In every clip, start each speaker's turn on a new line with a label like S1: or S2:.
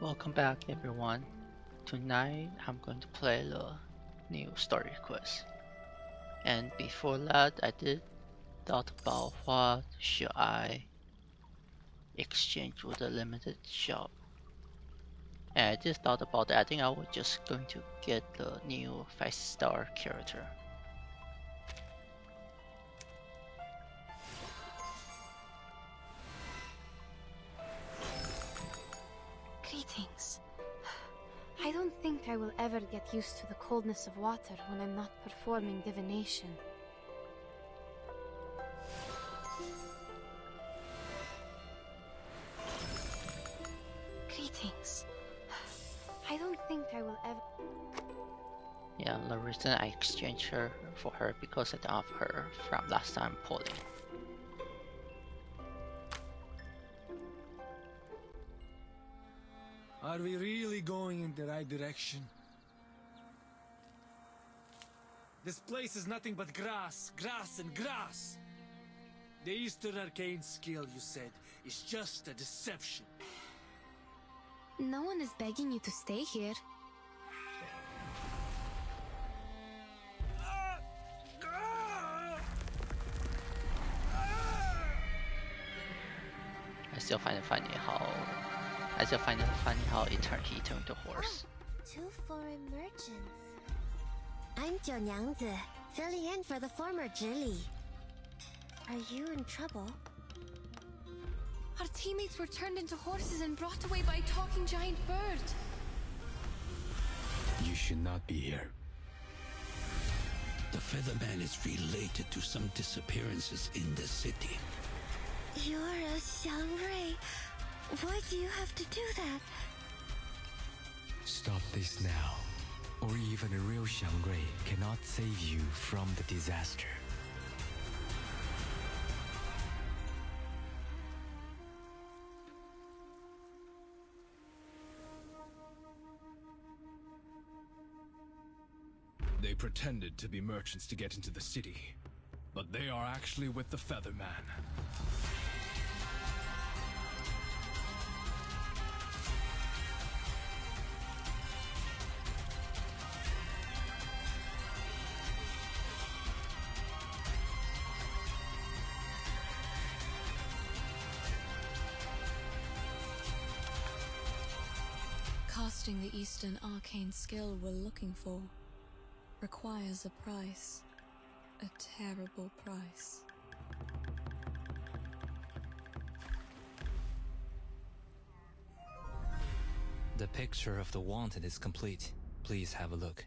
S1: Welcome back, everyone. Tonight I'm going to play the new story quest. And before that, I did thought about what should I exchange with a limited shop. And I just thought about that. I think I was just going to get the new 5-star character.
S2: Greetings. I don't think I will ever get used to the coldness of water when I'm not performing divination. Greetings. I don't think I will ever...
S1: Yeah, the reason I exchanged her for her because I don't have her from last time pulling.
S3: Are we really going in the right direction? This place is nothing but grass, grass, and grass! The Eastern Arcane skill, you said, is just a deception.
S2: No one is begging you to stay here.
S1: I still find it funny how he turned to horse.
S4: Two foreign merchants. I'm Jiu Nyangzi, filling in for the former Zhili. Are you in trouble?
S2: Our teammates were turned into horses and brought away by a talking giant bird.
S5: You should not be here.
S6: The Featherman is related to some disappearances in the city.
S4: You're a Xiangrui. Why do you have to do that?
S5: Stop this now, or even a real Xiangrui cannot save you from the disaster.
S7: They pretended to be merchants to get into the city, but they are actually with the Featherman.
S8: Casting the Eastern Arcane skill we're looking for requires a price. A terrible price.
S9: The picture of the wanted is complete. Please have a look.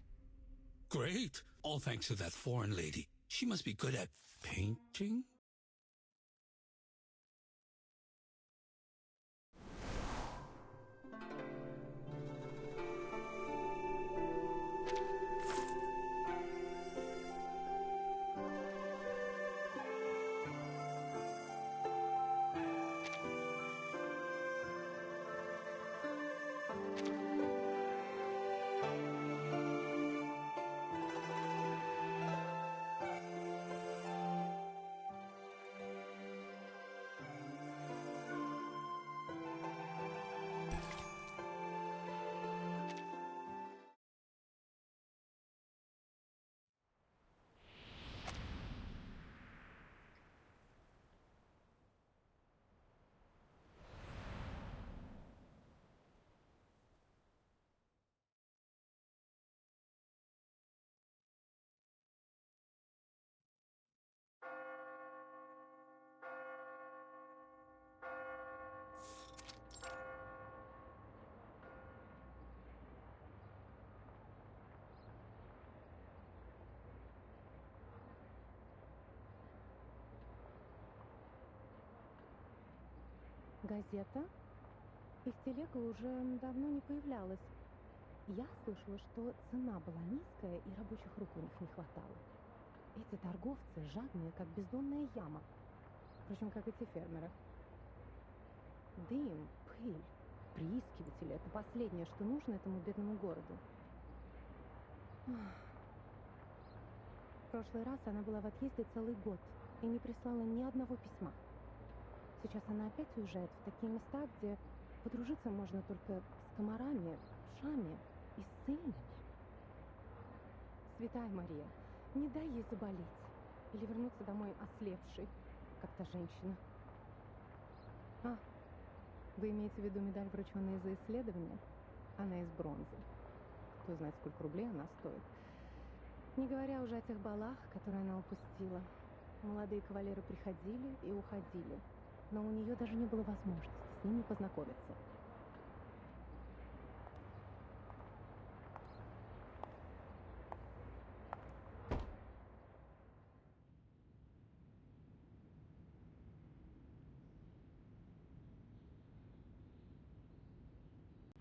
S6: Great! All thanks to that foreign lady. She must be good at painting?
S10: Газета? Их телега уже давно не появлялась. Я слышала, что цена была низкая и рабочих рук у них не хватало. Эти торговцы жадные, как бездонная яма. Впрочем, как и те фермеры. Дым, пыль, приискиватели — это последнее, что нужно этому бедному городу. В прошлый раз она была в отъезде целый год и не прислала ни одного письма. Сейчас она опять уезжает в такие места, где подружиться можно только с комарами, шами и сильными. Святая Мария, не дай ей заболеть или вернуться домой ослепшей, как та женщина. А, вы имеете в виду медаль, врученную за исследование? Она из бронзы. Кто знает, сколько рублей она стоит. Не говоря уже о тех балах, которые она упустила. Молодые кавалеры приходили и уходили, но у нее даже не было возможности с ними познакомиться.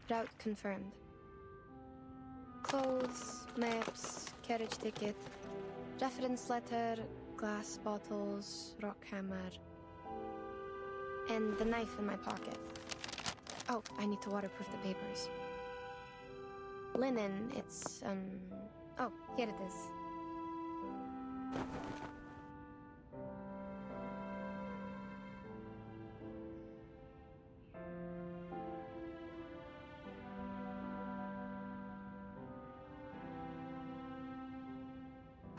S2: Route confirmed. Clothes, maps, carriage ticket, reference letter, glass bottles, rock hammer, and the knife in my pocket. Oh, I need to waterproof the papers. Linen, it's, oh, here it is.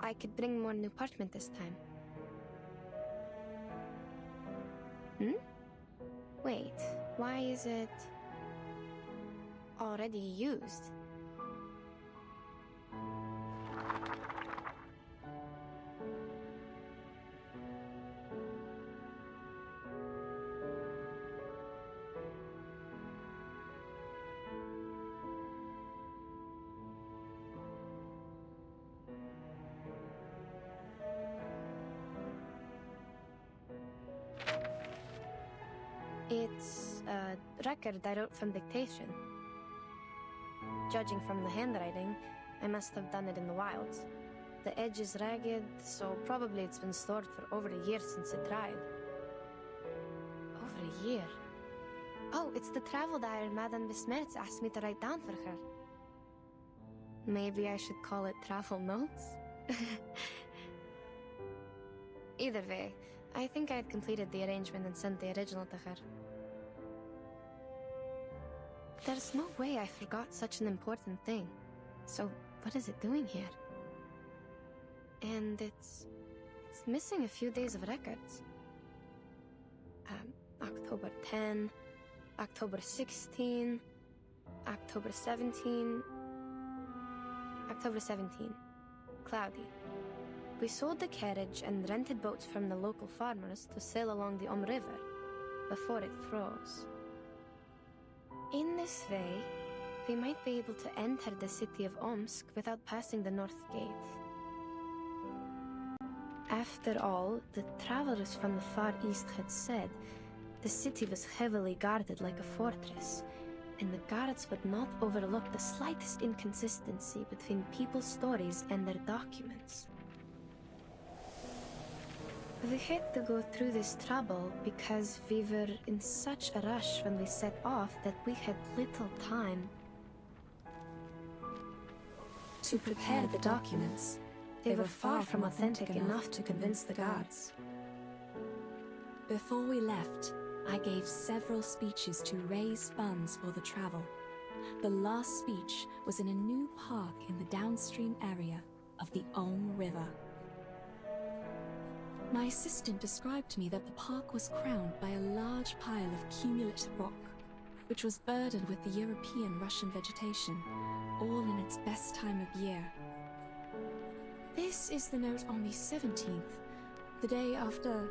S2: I could bring more new parchment this time. Wait, why is it already used? It's a record I wrote from dictation. Judging from the handwriting, I must have done it in the wilds. The edge is ragged, so probably it's been stored for over a year since it dried. Over a year? Oh, it's the travel diary Madame Besmertz asked me to write down for her. Maybe I should call it travel notes? Either way, I think I had completed the arrangement and sent the original to her. There's no way I forgot such an important thing. So, what is it doing here? And it's missing a few days of records. October 10, October 16, October 17, October 17. Cloudy. We sold the carriage and rented boats from the local farmers to sail along the River before it froze. In this way, we might be able to enter the city of Omsk without passing the North Gate. After all, the travelers from the Far East had said the city was heavily guarded like a fortress, and the guards would not overlook the slightest inconsistency between people's stories and their documents. We had to go through this trouble because we were in such a rush when we set off that we had little time to prepare the documents. They were far from authentic enough to convince the guards.
S11: Before we left, I gave several speeches to raise funds for the travel. The last speech was in a new park in the downstream area of the River. My assistant described to me that the park was crowned by a large pile of cumulate rock, which was burdened with the European Russian vegetation, all in its best time of year. This is the note on the 17th, the day after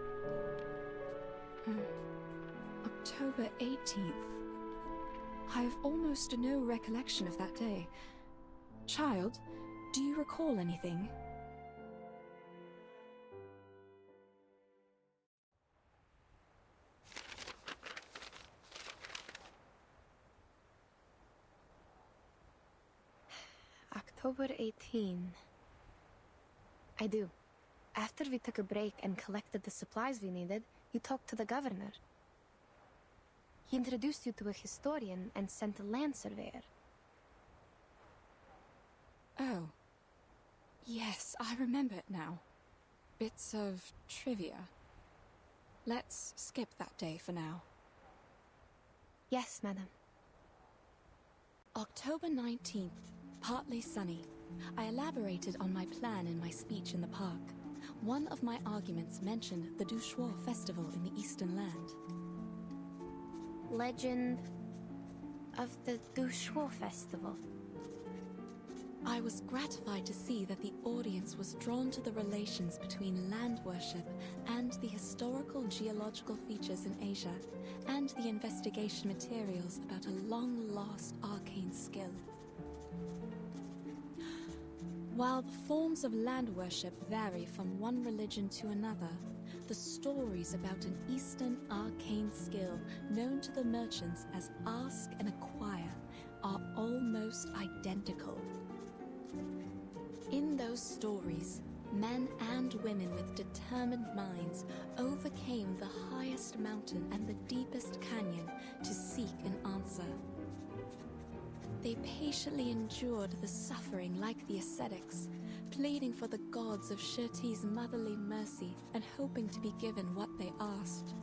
S11: October 18th. I have almost no recollection of that day. Child, do you recall anything?
S2: October 18. I do. After we took a break and collected the supplies we needed, you talked to the governor. He introduced you to a historian and sent a land surveyor.
S11: Oh. Yes, I remember it now. Bits of trivia. Let's skip that day for now.
S2: Yes, madam.
S11: October 19th, partly sunny. I elaborated on my plan in my speech in the park. One of my arguments mentioned the Duchois festival in the Eastern Land.
S2: Legend of the Duchois festival.
S11: I was gratified to see that the audience was drawn to the relations between land worship and the historical geological features in Asia, and the investigation materials about a long-lost arcane skill. While the forms of land worship vary from one religion to another, the stories about an Eastern arcane skill known to the merchants as Ask and Acquire are almost identical. In those stories, men and women with determined minds overcame the highest mountain and the deepest canyon to seek an answer. They patiently endured the suffering like the ascetics, pleading for the gods of Shirti's motherly mercy and hoping to be given what they asked.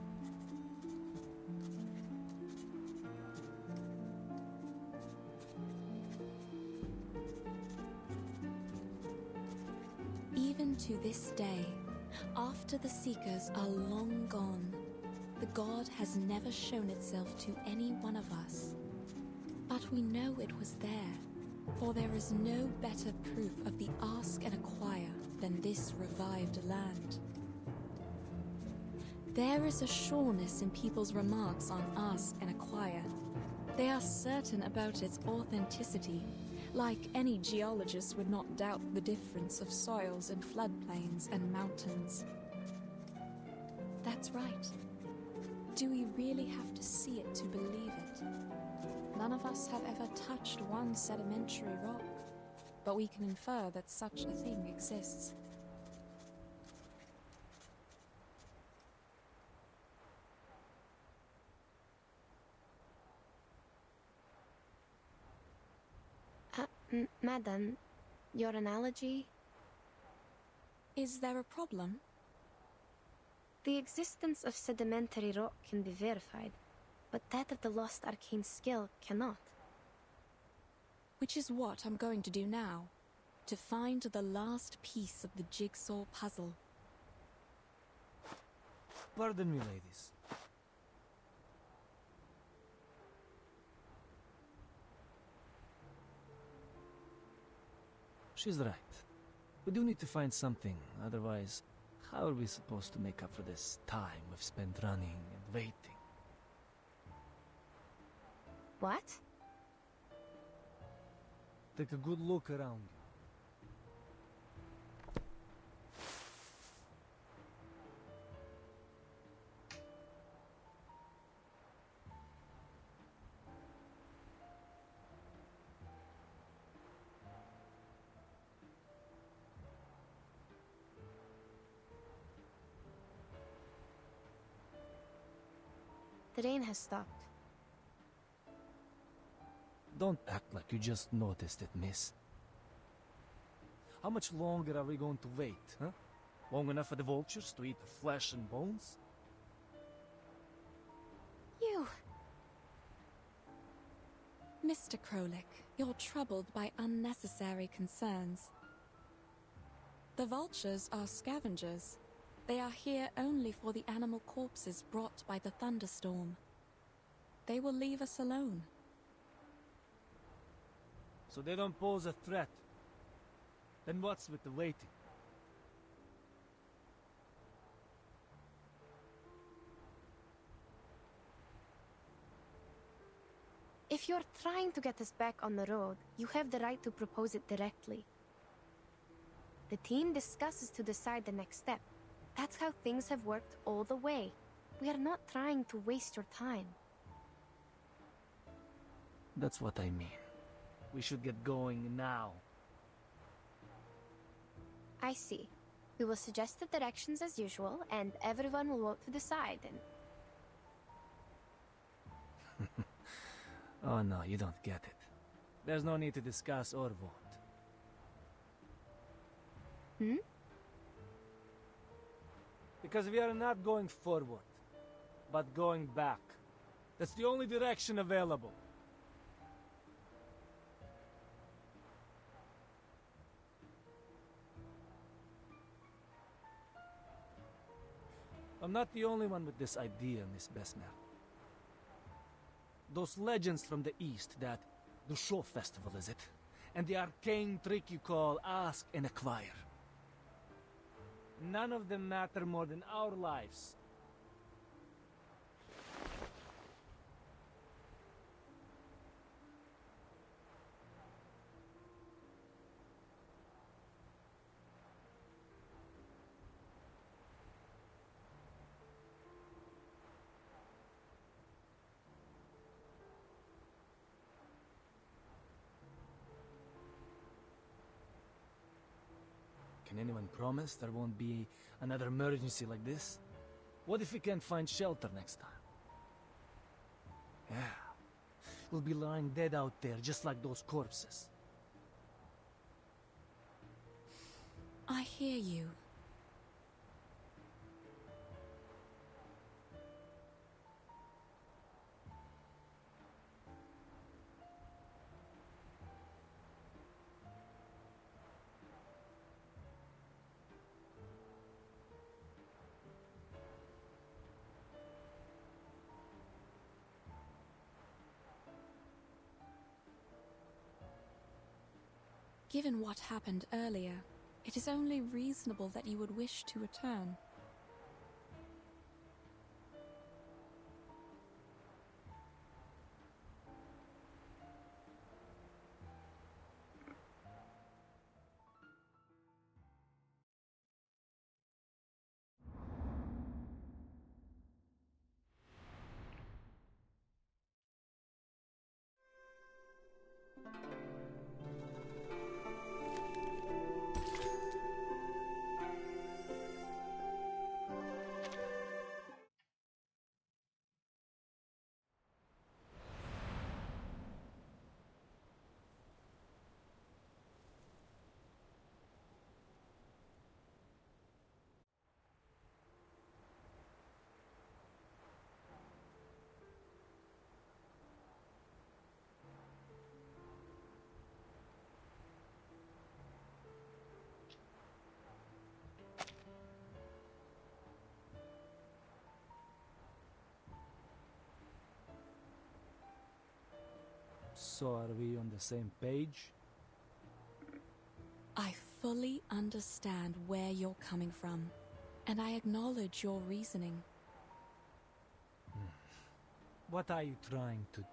S11: Even to this day, after the Seekers are long gone, the god has never shown itself to any one of us. But we know it was there, for there is no better proof of the Ask and Acquire than this revived land. There is a sureness in people's remarks on Ask and Acquire. They are certain about its authenticity, like any geologist would not doubt the difference of soils in floodplains and mountains. That's right. Do we really have to see it to believe it? None of us have ever touched one sedimentary rock, but we can infer that such a thing exists.
S2: Madam, your analogy?
S11: Is there a problem?
S2: The existence of sedimentary rock can be verified, but that of the lost arcane skill cannot.
S11: Which is what I'm going to do now, to find the last piece of the jigsaw puzzle.
S3: Pardon me, ladies. She's right. We do need to find something, otherwise, how are we supposed to make up for this time we've spent running and waiting?
S2: What?
S3: Take a good look around you.
S2: The rain has stopped.
S3: Don't act like you just noticed it, miss. How much longer are we going to wait, huh? Long enough for the vultures to eat the flesh and bones?
S2: You!
S11: Mr. Krolik, you're troubled by unnecessary concerns. The vultures are scavengers. They are here only for the animal corpses brought by the thunderstorm. They will leave us alone.
S3: So they don't pose a threat. Then what's with the waiting?
S2: If you're trying to get us back on the road, you have the right to propose it directly. The team discusses to decide the next step. That's how things have worked all the way. We are not trying to waste your time.
S3: That's what I mean. We should get going now.
S2: I see. We will suggest the directions as usual, and everyone will vote to decide, and...
S3: Oh no, you don't get it. There's no need to discuss or vote.
S2: Hmm?
S3: Because we are not going forward, but going back. That's the only direction available. I'm not the only one with this idea, Miss Besmer. Those legends from the East, that the show festival, is it? And the arcane trick you call ask and acquire. None of them matter more than our lives. Can anyone promise there won't be another emergency like this? What if we can't find shelter next time? Yeah. We'll be lying dead out there just like those corpses.
S11: I hear you. Given what happened earlier, it is only reasonable that you would wish to return.
S3: So are we on the same page?
S11: I fully understand where you're coming from, and I acknowledge your reasoning.
S3: What are you trying to...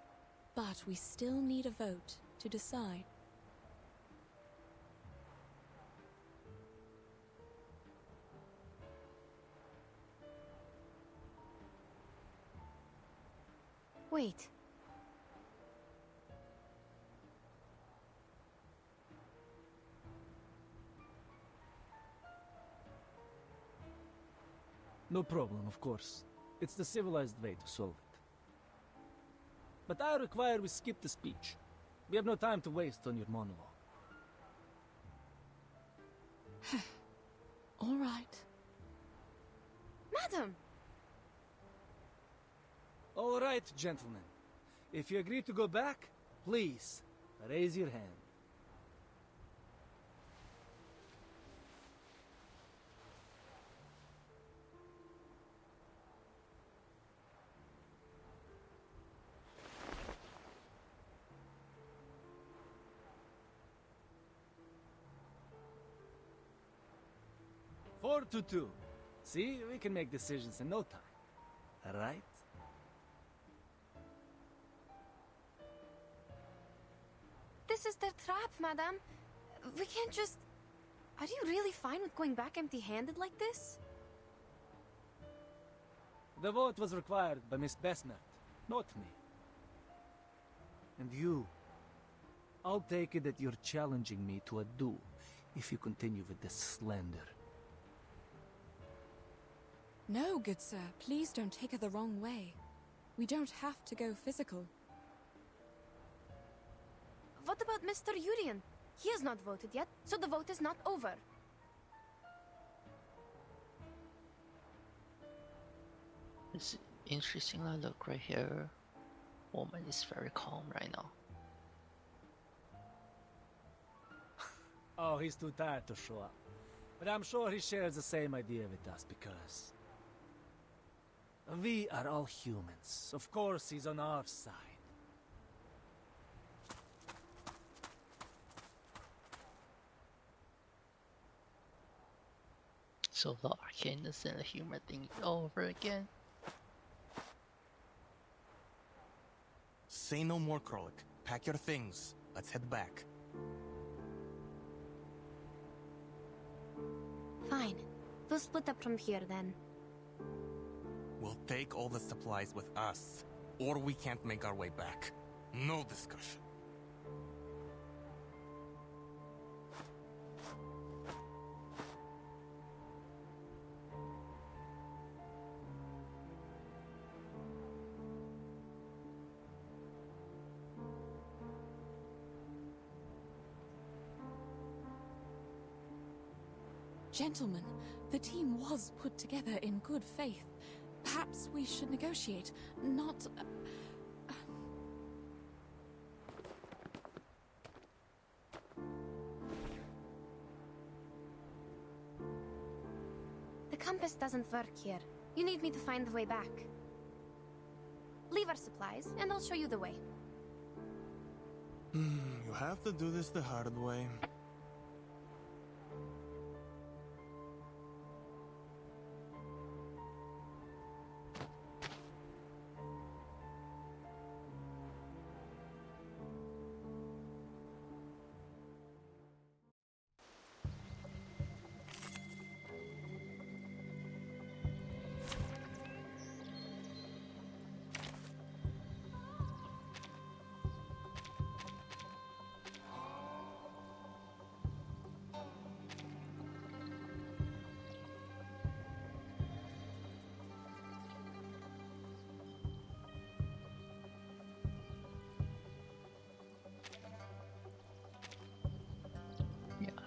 S11: But we still need a vote to decide.
S2: Wait.
S3: No problem, of course. It's the civilized way to solve it. But I require we skip the speech. We have no time to waste on your monologue.
S11: All right.
S2: Madam!
S3: All right, gentlemen. If you agree to go back, please, raise your hand. Four to two. See, we can make decisions in no time. Right?
S2: This is their trap, madam. We can't just... Are you really fine with going back empty-handed like this?
S3: The vote was required by Miss Besnert, not me. And you. I'll take it that you're challenging me to a duel if you continue with this slander.
S11: No, good sir, please don't take it the wrong way. We don't have to go physical.
S2: What about Mr. Urian? He has not voted yet, so the vote is not over.
S1: It's interesting. I look right here. woman is very calm right now.
S3: Oh, he's too tired to show up. But I'm sure he shares the same idea with us because we are all humans. Of course, he's on our side.
S1: So the arcanist and the humor thing over again.
S12: Say no more, Krolik. Pack your things. Let's head back.
S2: Fine. We'll split up from here then.
S12: We'll take all the supplies with us, or we can't make our way back. No discussion.
S11: Gentlemen, the team was put together in good faith. Perhaps we should negotiate, not...
S2: The compass doesn't work here. You need me to find the way back. Leave our supplies, and I'll show you the way.
S12: You have to do this the hard way.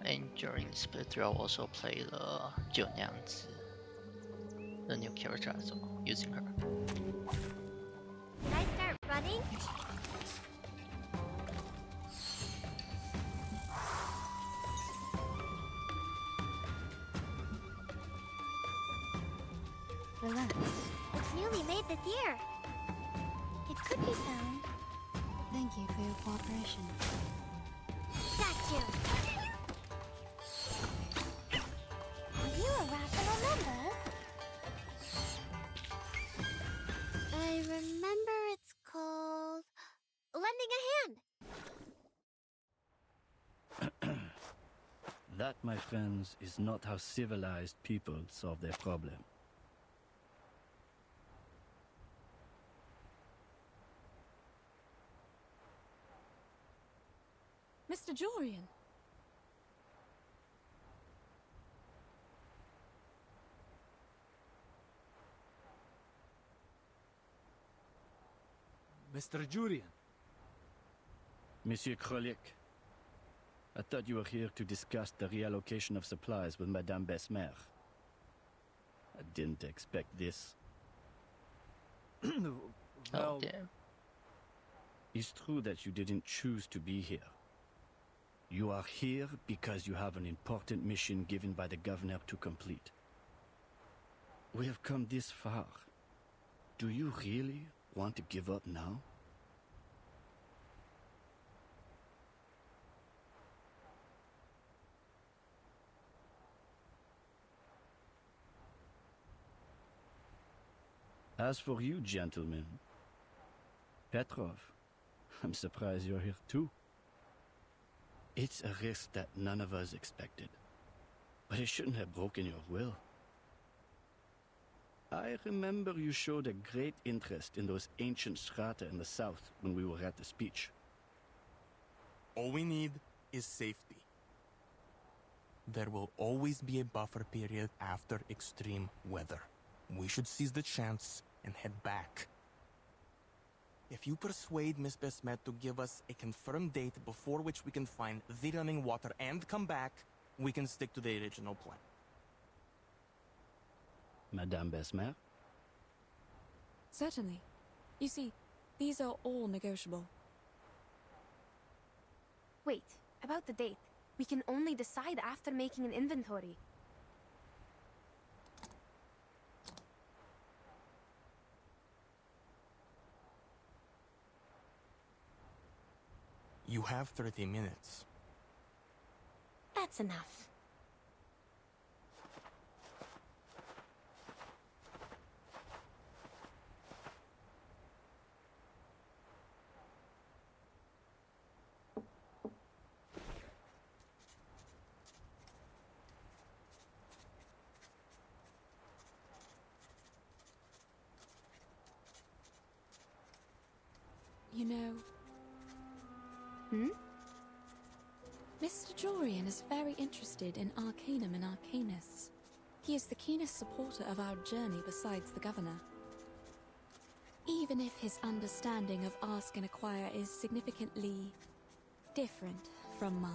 S1: And during this playthrough, I'll also play the Jiu Nyangzi, the new character as well, using her.
S4: Should I start running?
S2: Relax.
S4: It's newly made this year. It could be found.
S8: Thank you for your cooperation.
S4: Got you. Are you a rational member? I remember it's called lending a hand.
S3: That, my friends, is not how civilized people solve their problem.
S11: Mr. Jorian!
S3: Mr. Jurian. Monsieur Krolik, I thought you were here to discuss the reallocation of supplies with Madame Besmer. I didn't expect this.
S1: Oh, damn.
S3: It's true that you didn't choose to be here. You are here because you have an important mission given by the governor to complete. We have come this far. Do you really want to give up now? As for you, gentlemen, Petrov, I'm surprised you're here too. It's a risk that none of us expected, but it shouldn't have broken your will. I remember you showed a great interest in those ancient strata in the south when we were at the speech.
S12: All we need is safety. There will always be a buffer period after extreme weather. We should seize the chance and head back. If you persuade Miss Besmet to give us a confirmed date before which we can find the running water and come back, we can stick to the original plan.
S3: Madame Besmer?
S11: Certainly. You see, These are all negotiable.
S2: Wait, about the date. We can only decide after making an inventory.
S12: You have 30 minutes.
S2: That's enough.
S11: You know...
S2: Hmm?
S11: Mr. Jorian is very interested in Arcanum and Arcanists. He is the keenest supporter of our journey besides the Governor. Even if his understanding of Ask and Acquire is significantly different from mine.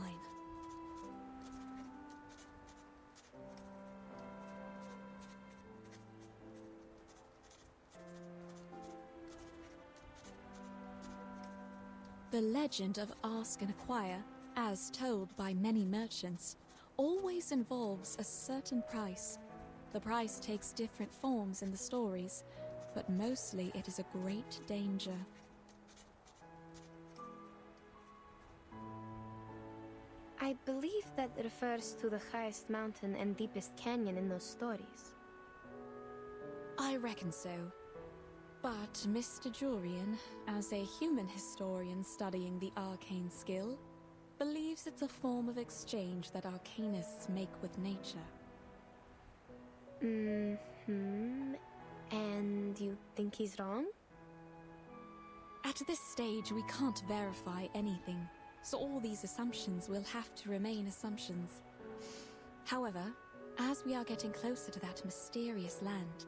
S11: The legend of Ask and Acquire, as told by many merchants, always involves a certain price. The price takes different forms in the stories, but mostly it is a great danger.
S2: I believe that refers to the highest mountain and deepest canyon in those stories.
S11: I reckon so. But Mr. Jorian, as a human historian studying the arcane skill, believes it's a form of exchange that arcanists make with nature.
S2: Mm-hmm. And you think he's wrong?
S11: At this stage, we can't verify anything, so all these assumptions will have to remain assumptions. However, as we are getting closer to that mysterious land,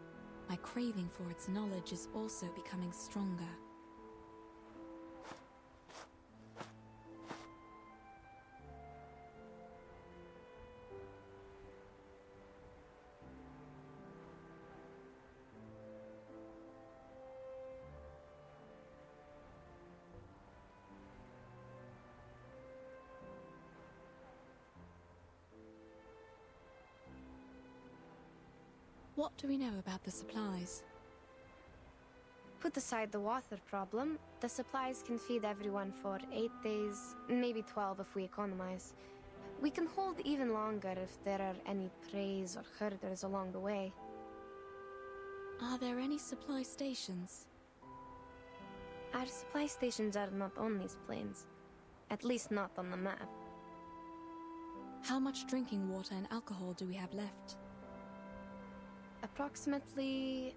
S11: my craving for its knowledge is also becoming stronger. What do we know about the supplies?
S2: Put aside the water problem, the supplies can feed everyone for 8 days, maybe 12 if we economize. We can hold even longer if there are any preys or herders along the way.
S11: Are there any supply stations?
S2: Our supply stations are not on these plains. At least not on the map.
S11: How much drinking water and alcohol do we have left?
S2: Approximately...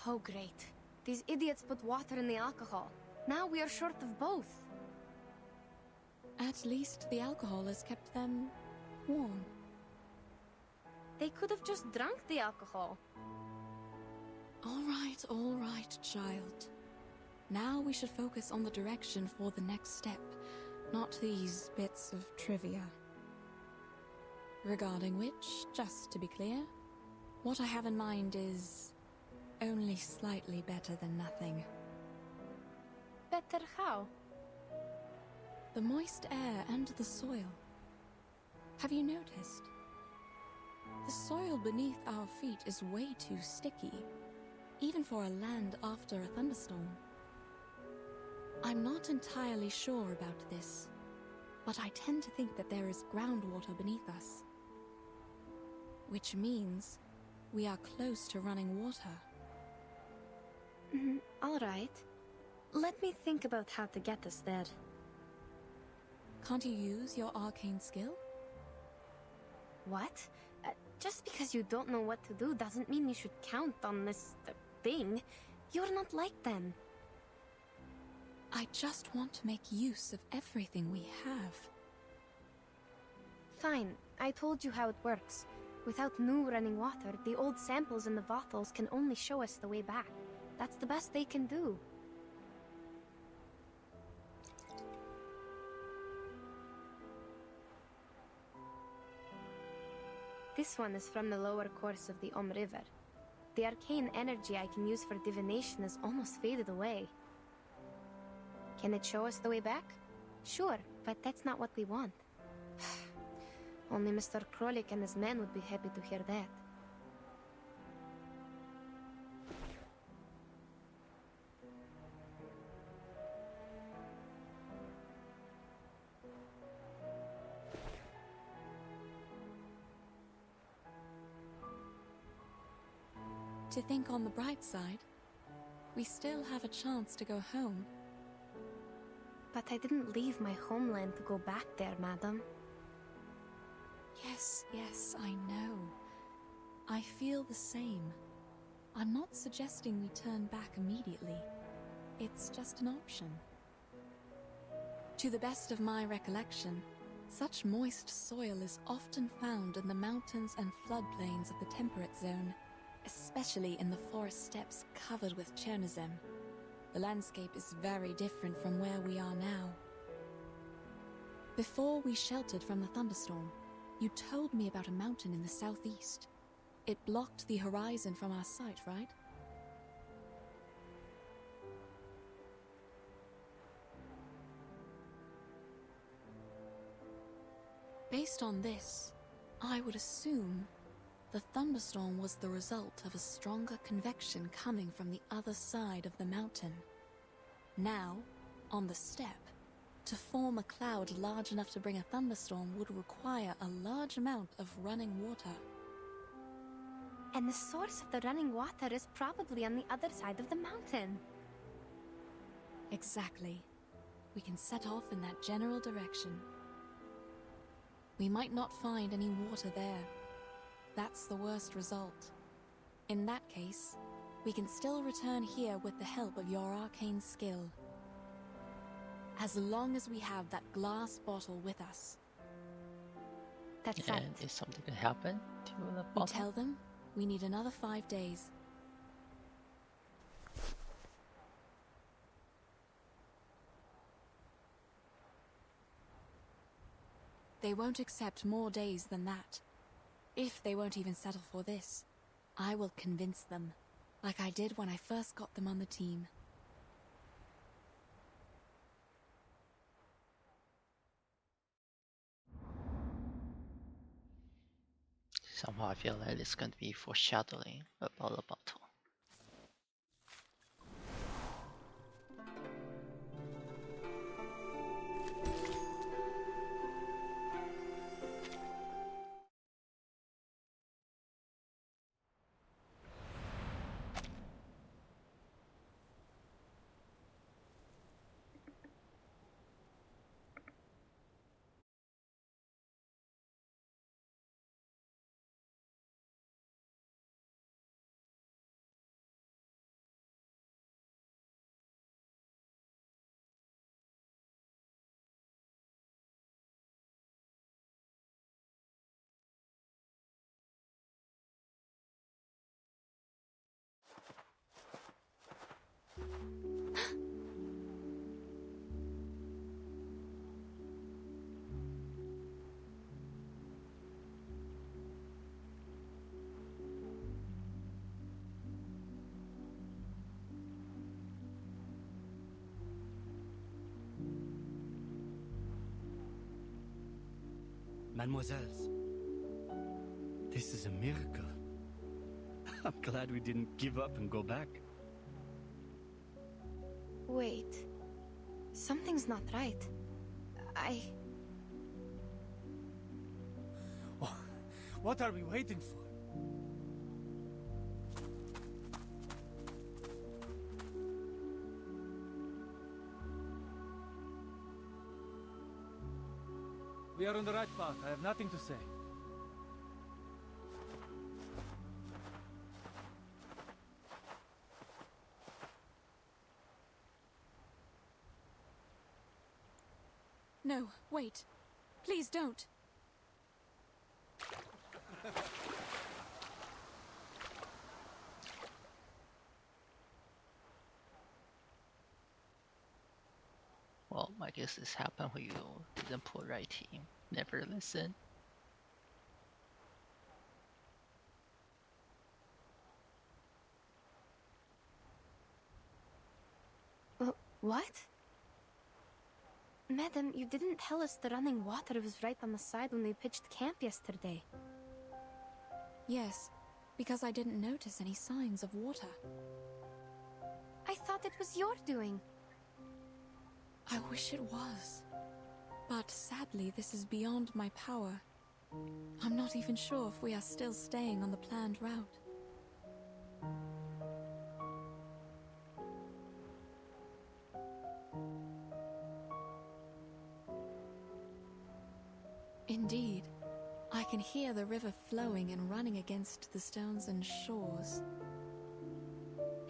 S2: Oh great. These idiots put water in the alcohol. Now we are short of both.
S11: At least the alcohol has kept them warm.
S2: They could have just drunk the alcohol.
S11: All right, child. Now we should focus on the direction for the next step, not these bits of trivia. Regarding which, just to be clear, what I have in mind is only slightly better than nothing.
S2: Better how?
S11: The moist air and the soil. Have you noticed? The soil beneath our feet is way too sticky, even for a land after a thunderstorm. I'm not entirely sure about this, but I tend to think that there is groundwater beneath us. Which means we are close to running water.
S2: All right. Let me think about how to get us there.
S11: Can't you use your arcane skill?
S2: What? Just because you don't know what to do doesn't mean you should count on this thing. You're not like them.
S11: I just want to make use of everything we have.
S2: Fine, I told you how it works. Without new running water, the old samples in the bottles can only show us the way back. That's the best they can do. This one is from the lower course of the River. The arcane energy I can use for divination is almost faded away. Can it show us the way back? Sure, but that's not what we want. Only Mr. Krolik and his men would be happy to hear that.
S11: To think on the bright side, we still have a chance to go home.
S2: But I didn't leave my homeland to go back there, madam.
S11: Yes, yes, I know. I feel the same. I'm not suggesting we turn back immediately. It's just an option. To the best of my recollection, such moist soil is often found in the mountains and floodplains of the temperate zone, especially in the forest steppes covered with Chernozem. The landscape is very different from where we are now. Before we sheltered from the thunderstorm, you told me about a mountain in the southeast. It blocked the horizon from our sight, right? Based on this, I would assume the thunderstorm was the result of a stronger convection coming from the other side of the mountain. Now, on the steppe, to form a cloud large enough to bring a thunderstorm would require a large amount of running water.
S2: And the source of the running water is probably on the other side of the mountain.
S11: Exactly. We can set off in that general direction. We might not find any water there. That's the worst result. In that case, we can still return here with the help of your arcane skill. As long as we have that glass bottle with us.
S2: That's right.
S1: And is something to happen to the
S11: We
S1: bottle?
S11: tell them we need another 5 days. They won't accept more days than that. If they won't even settle for this, I will convince them, like I did when I first got them on the team.
S1: Somehow I feel like it's going to be foreshadowing about the bottle.
S3: Mademoiselles, this is a miracle. I'm glad we didn't give up and go back.
S2: Wait. Something's not right.
S13: What are we waiting for? We are on the right path. I have nothing to say.
S11: No, wait. Please don't.
S1: Well, I guess this happened when you didn't pull right team. Never listen.
S2: What? Madam, you didn't tell us the running water was right on the side when we pitched camp yesterday.
S11: Yes, because I didn't notice any signs of water.
S2: I thought it was your doing.
S11: I wish it was. But sadly, this is beyond my power. I'm not even sure if we are still staying on the planned route. Indeed, I can hear the river flowing and running against the stones and shores.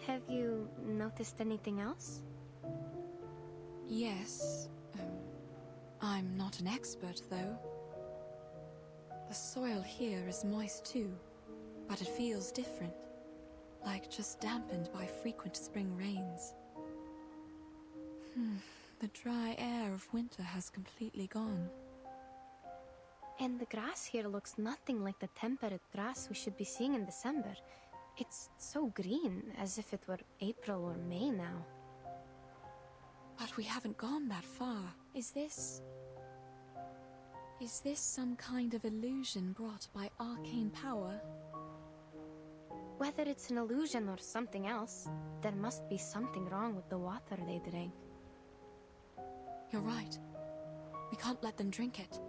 S2: Have you noticed anything else?
S11: Yes. I'm not an expert, though. The soil here is moist too, but it feels different, like just dampened by frequent spring rains. The dry air of winter has completely gone.
S2: And the grass here looks nothing like the temperate grass we should be seeing in December. It's so green, as if it were April or May now.
S11: But we haven't gone that far. Is this some kind of illusion brought by arcane power?
S2: Whether it's an illusion or something else, there must be something wrong with the water they drank.
S11: You're right. We can't let them drink it.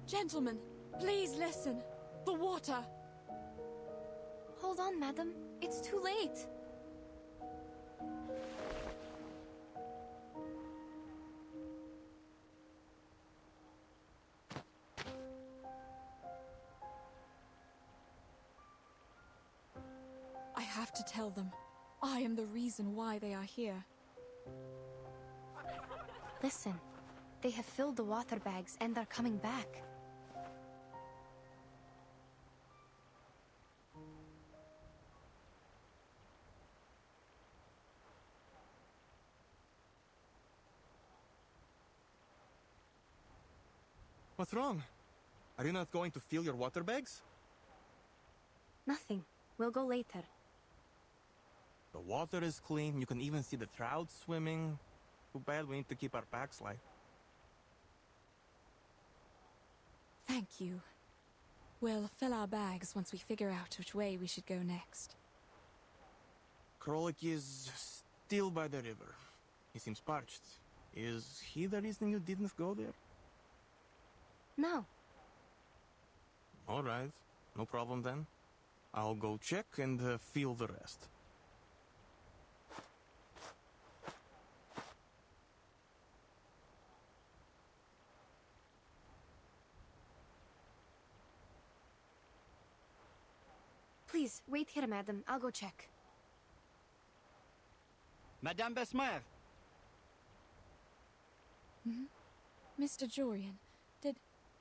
S11: Gentlemen, please listen. The water!
S2: Hold on, madam. It's too late.
S11: I have to tell them. I am the reason why they are here.
S2: Listen, they have filled the water bags and are coming back.
S12: What's wrong? Are you not going to fill your water bags?
S2: Nothing. We'll go later.
S12: The water is clean. You can even see the trout swimming. Too bad we need to keep our packs light.
S11: Thank you. We'll fill our bags once we figure out which way we should go next.
S12: Krolik is still by the river. He seems parched. Is he the reason you didn't go there?
S2: No.
S12: All right. No problem then. I'll go check and feel the rest.
S2: Please, wait here, madam. I'll go check.
S3: Madame Besmer!
S11: Mr. Jorian,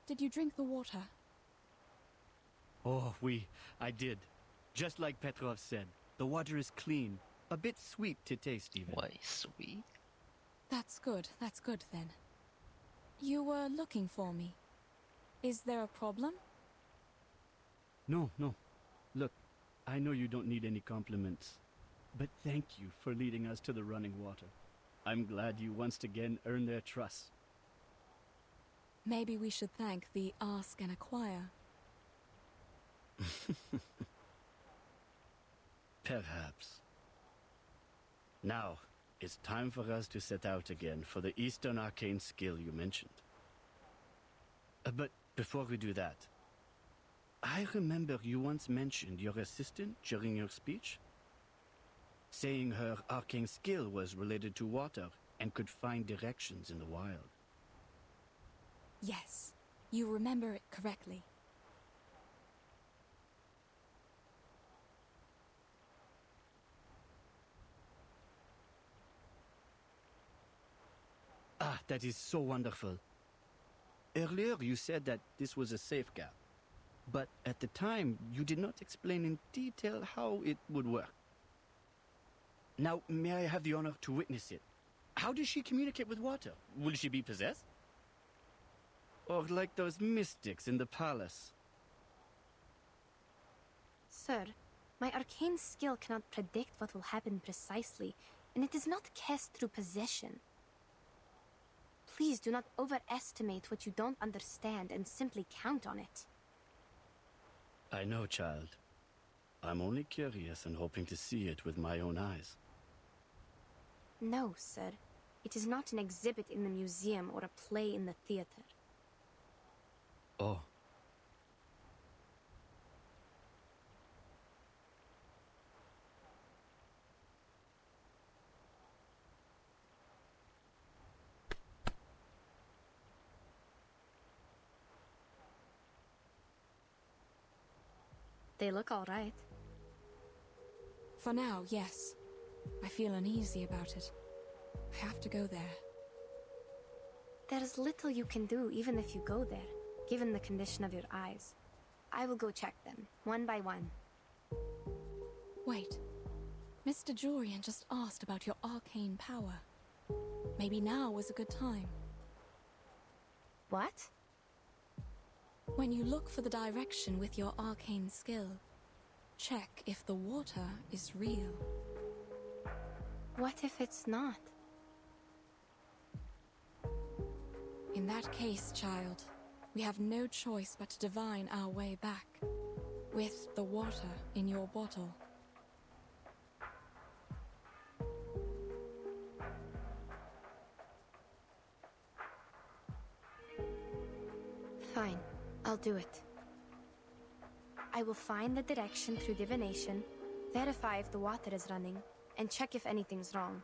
S11: did you drink the water?
S3: Oh, I did. Just like Petrov said, the water is clean. A bit sweet to taste, even.
S1: Why sweet?
S11: That's good then. You were looking for me. Is there a problem?
S3: No. Look, I know you don't need any compliments, but thank you for leading us to the running water. I'm glad you once again earned their trust.
S11: Maybe we should thank the Ask and Acquire.
S3: Perhaps. Now, it's time for us to set out again for the Eastern Arcane skill you mentioned. But before we do that, I remember you once mentioned your assistant during your speech, saying her arcane skill was related to water and could find directions in the wild.
S11: Yes, you remember it correctly.
S3: Ah, that is so wonderful. Earlier you said that this was a safe gap, but at the time you did not explain in detail how it would work. Now, may I have the honor to witness it? How does she communicate with water? Will she be possessed? Or like those mystics in the palace?
S2: Sir, my arcane skill cannot predict what will happen precisely, and it is not cast through possession. Please do not overestimate what you don't understand and simply count on it.
S3: I know, child. I'm only curious and hoping to see it with my own eyes.
S2: No, sir. It is not an exhibit in the museum or a play in the theater.
S3: Oh.
S2: They look all right.
S11: For now, yes. I feel uneasy about it. I have to go there.
S2: There's little you can do even if you go there, given the condition of your eyes. I will go check them, one by one.
S11: Wait. Mr. Jorian just asked about your arcane power. Maybe now was a good time.
S2: What?
S11: When you look for the direction with your arcane skill, check if the water is real.
S2: What if it's not?
S11: In that case, child, we have no choice but to divine our way back, with the water in your bottle.
S2: Fine, I'll do it. I will find the direction through divination, verify if the water is running, and check if anything's wrong.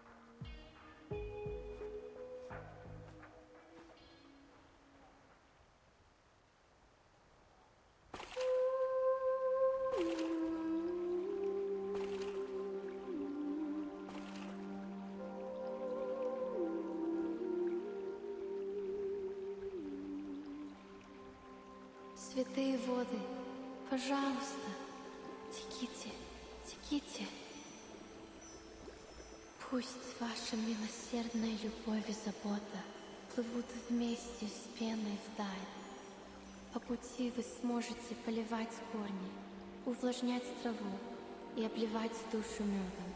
S2: Святые воды, пожалуйста, теките, теките. Пусть ваша милосердная любовь и забота плывут вместе с пеной вдаль. По пути вы сможете поливать корни, увлажнять траву и обливать душу медом.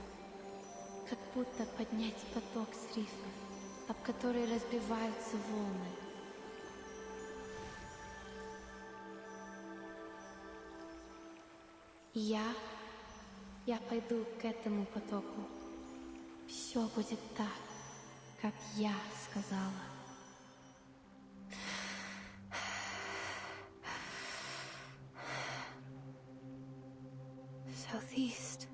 S2: Как будто поднять поток с рифов, об который разбиваются волны. Я пойду к этому потоку. Все будет так, как я сказала. Southeast.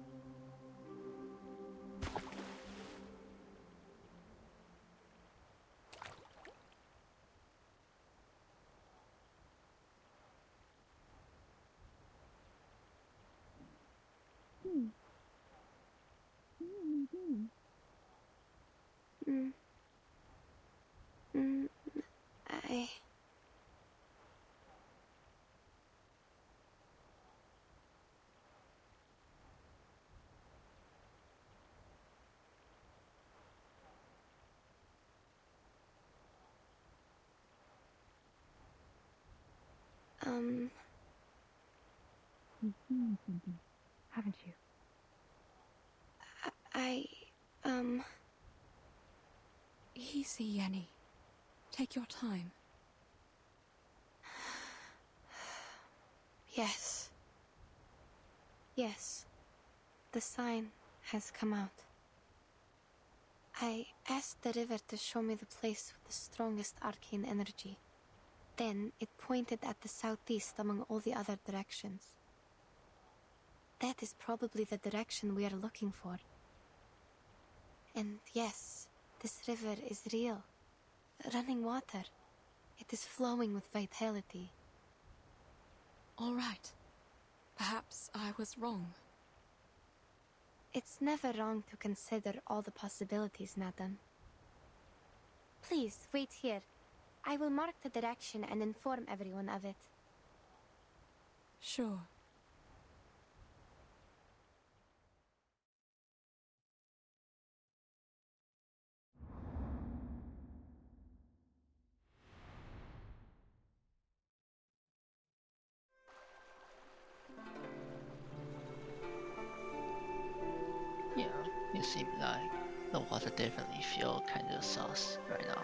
S2: I...
S10: You've seen something, haven't you?
S11: Easy, Yenny. Take your time.
S2: Yes. Yes. The sign has come out. I asked the river to show me the place with the strongest arcane energy. Then it pointed at the southeast among all the other directions. That is probably the direction we are looking for. And yes, this river is real. Running water. It is flowing with vitality.
S11: All right. Perhaps I was wrong.
S2: It's never wrong to consider all the possibilities, madam. Please, wait here. I will mark the direction and inform everyone of it.
S11: Sure.
S1: You seem like the water definitely feel kind of sus right now.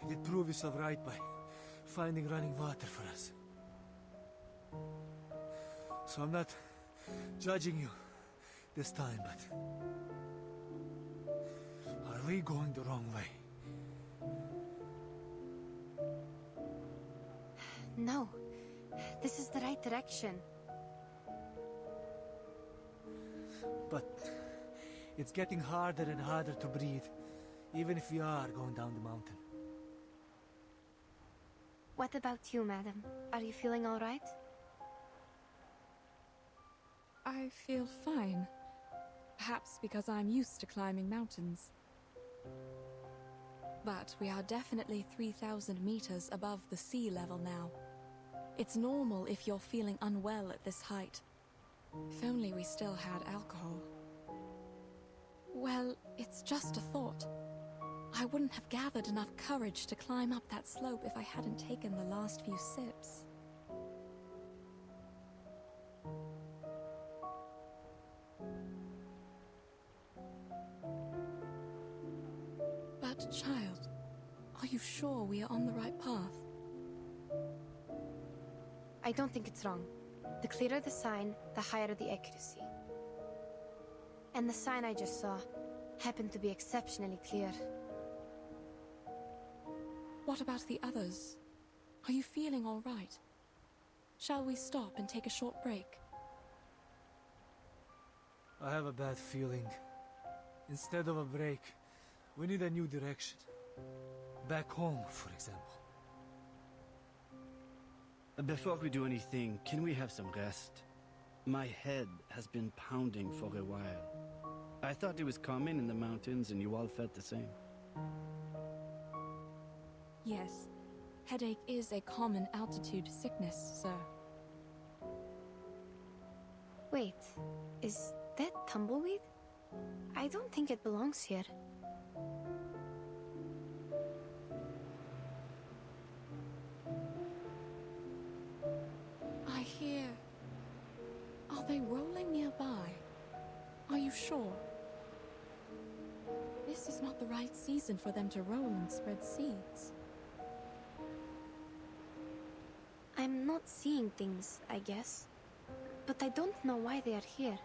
S13: You did prove yourself right by finding running water for us. So I'm not judging you this time, but are we going the wrong way?
S2: No, this is the right direction.
S13: But it's getting harder and harder to breathe, even if we are going down the mountain.
S2: What about you, madam? Are you feeling all right?
S11: I feel fine. Perhaps because I'm used to climbing mountains. But we are definitely 3,000 meters above the sea level now. It's normal if you're feeling unwell at this height. If only we still had alcohol. Well, it's just a thought. I wouldn't have gathered enough courage to climb up that slope if I hadn't taken the last few sips. But, child, are you sure we are on the right path?
S2: I don't think it's wrong. The clearer the sign, the higher the accuracy. And the sign I just saw happened to be exceptionally clear.
S11: What about the others? Are you feeling all right? Shall we stop and take a short break?
S13: I have a bad feeling. Instead of a break, we need a new direction. Back home, for example.
S3: Before we do anything, can we have some rest? My head has been pounding for a while. I thought it was common in the mountains and you all felt the same.
S11: Yes, headache is a common altitude sickness, sir.
S2: Wait, is that tumbleweed? I don't think it belongs here.
S11: I hear... Are they rolling nearby? Are you sure? This is not the right season for them to roll and spread seeds.
S2: I'm not seeing things, I guess. But I don't know why they are here.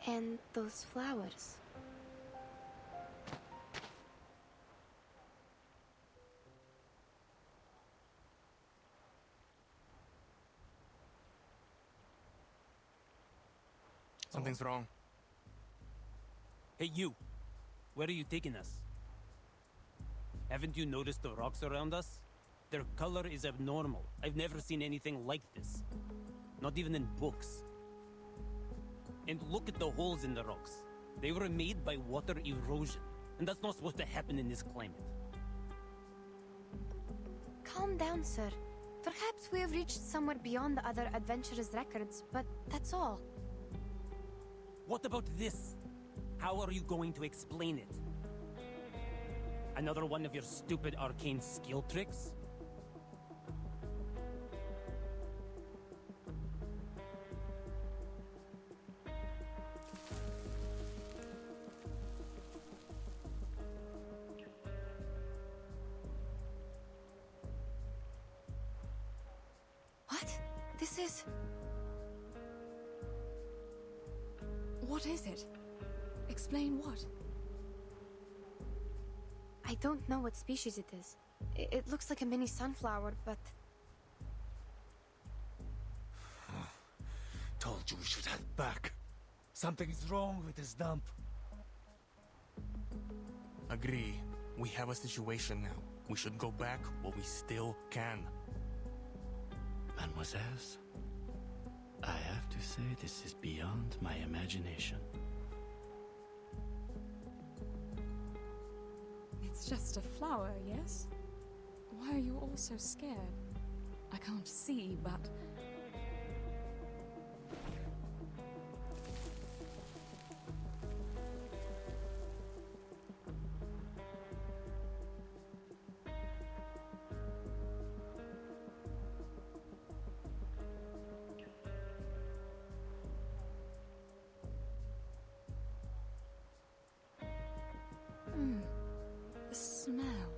S2: And those flowers.
S12: Something's wrong.
S14: Hey, you! Where are you taking us? Haven't you noticed the rocks around us? Their color is abnormal. I've never seen anything like this. Not even in books. And look at the holes in the rocks. They were made by water erosion. And that's not supposed to happen in this climate.
S2: Calm down, sir. Perhaps we have reached somewhere beyond the other adventurers' records, but that's all.
S14: What about this? How are you going to explain it? Another one of your stupid arcane skill tricks?
S2: This is...
S11: What is it? Explain what?
S2: I don't know what species it is. It looks like a mini sunflower, but...
S13: Told you we should head back. Something is wrong with this dump.
S12: Agree. We have a situation now. We should go back while we still can.
S3: Mademoiselles, I have to say this is beyond my imagination.
S11: It's just a flower, yes? Why are you all so scared? I can't see, but... The smell.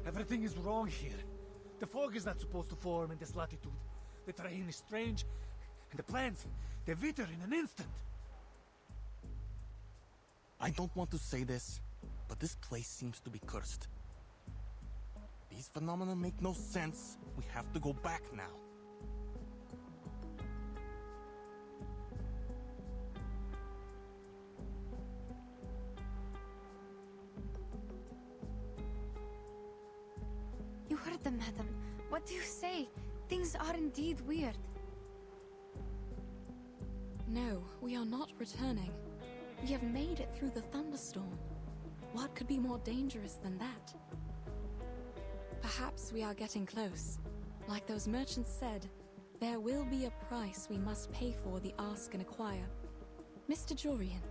S13: Everything is wrong here. The fog is not supposed to form in this latitude. The terrain is strange, and the plants, they wither in an instant.
S12: I don't want to say this, but this place seems to be cursed. These phenomena make no sense. We have to go back now.
S2: You heard them, madam. What do you say? Things are indeed weird.
S11: No, we are not returning. We have made it through the thunderstorm. What could be more dangerous than that? Perhaps we are getting close. Like those merchants said, there will be a price we must pay for the ask and acquire. Mr. Jorian,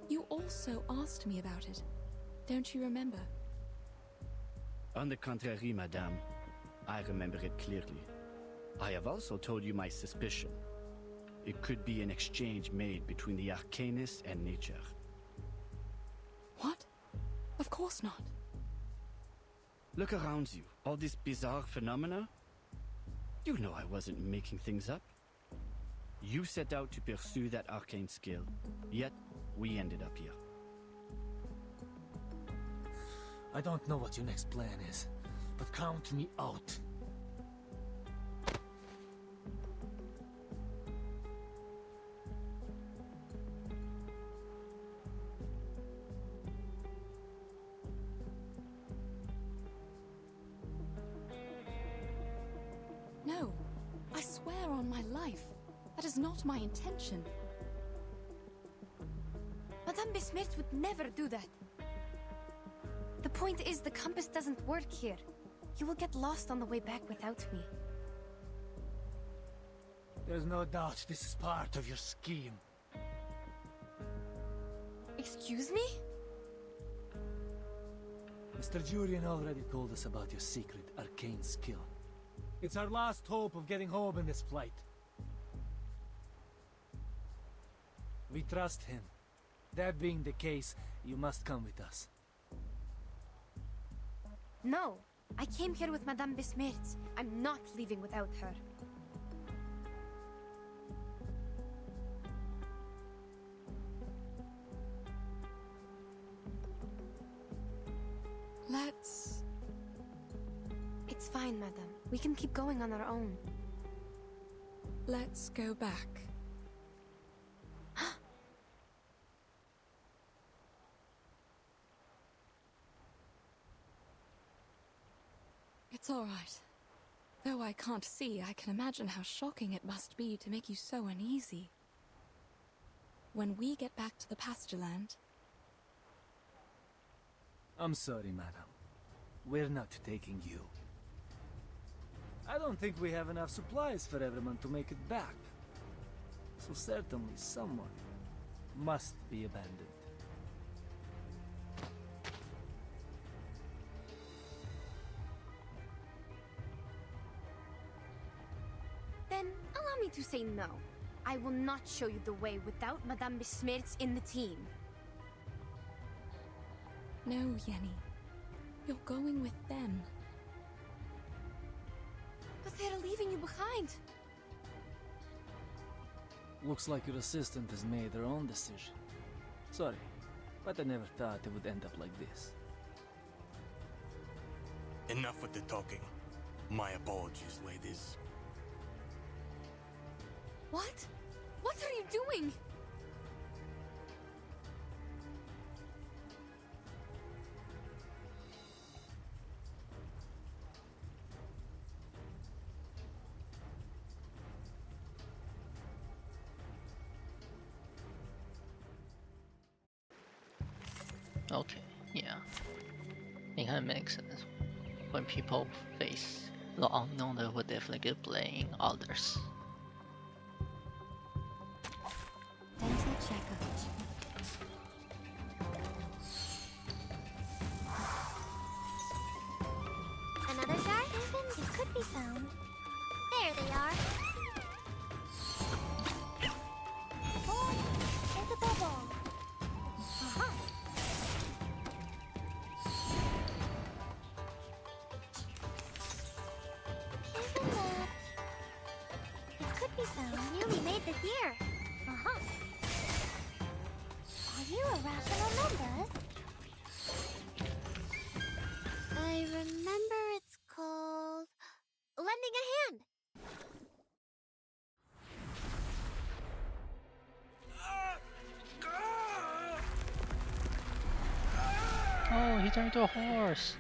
S11: you also asked me about it. Don't you remember?
S3: On the contrary, madame, I remember it clearly. I have also told you my suspicion. It could be an exchange made between the arcanist and nature.
S11: What? Of course not.
S3: Look around you. All this bizarre phenomena. You know I wasn't making things up. You set out to pursue that arcane skill, yet we ended up here.
S13: I don't know what your next plan is, but count me out.
S11: No, I swear on my life. That is not my intention.
S2: Madame Besmirch would never do that. The point is, the compass doesn't work here. You will get lost on the way back without me.
S13: There's no doubt this is part of your scheme.
S2: Excuse me?
S13: Mr. Jurian already told us about your secret arcane skill. It's our last hope of getting home in this flight. We trust him. That being the case, you must come with us.
S2: No, I came here with Madame Besmirch. I'm not leaving without her.
S11: Let's...
S2: It's fine, madam. We can keep going on our own.
S11: Let's go back. It's all right. Though I can't see, I can imagine how shocking it must be to make you so uneasy. When we get back to the pasture land...
S13: I'm sorry, madam. We're not taking you. I don't think we have enough supplies for everyone to make it back. So certainly someone must be abandoned.
S2: Then allow me to say no. I will not show you the way without Madame Besmirch in the team.
S11: No, Yenny. You're going with them.
S2: they're leaving you behind.
S13: Looks like your assistant has made her own decision. Sorry, but I never thought it would end up like this.
S12: Enough with the talking. My apologies, ladies.
S2: What? What are you doing?
S1: Okay, yeah. It kind of makes sense. When people face the unknown, they will definitely get blaming others.
S4: Dental checkup. Another jar? It could be found. There they are. Oh, there's a bubble. Uh-huh. Isn't it? It could be found. Newly made this year. Uh-huh. Are you a rational numbers? I remember it's called lending a hand.
S1: Oh, he turned into a horse!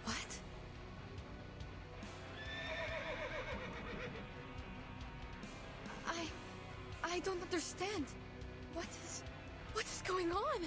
S2: What? I don't understand. What is going on?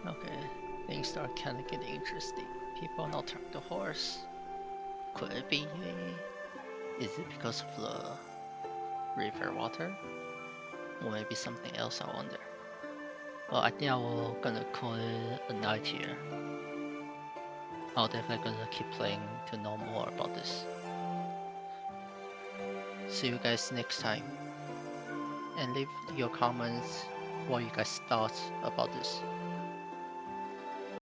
S1: Okay, things start kind of getting interesting. People not turn to horse. Could it be? Is it because of the river water? Or maybe something else, I wonder. Well, I think I will gonna call it a night here. I'll definitely gonna keep playing to know more about this. See you guys next time. And leave your comments what you guys thought about this.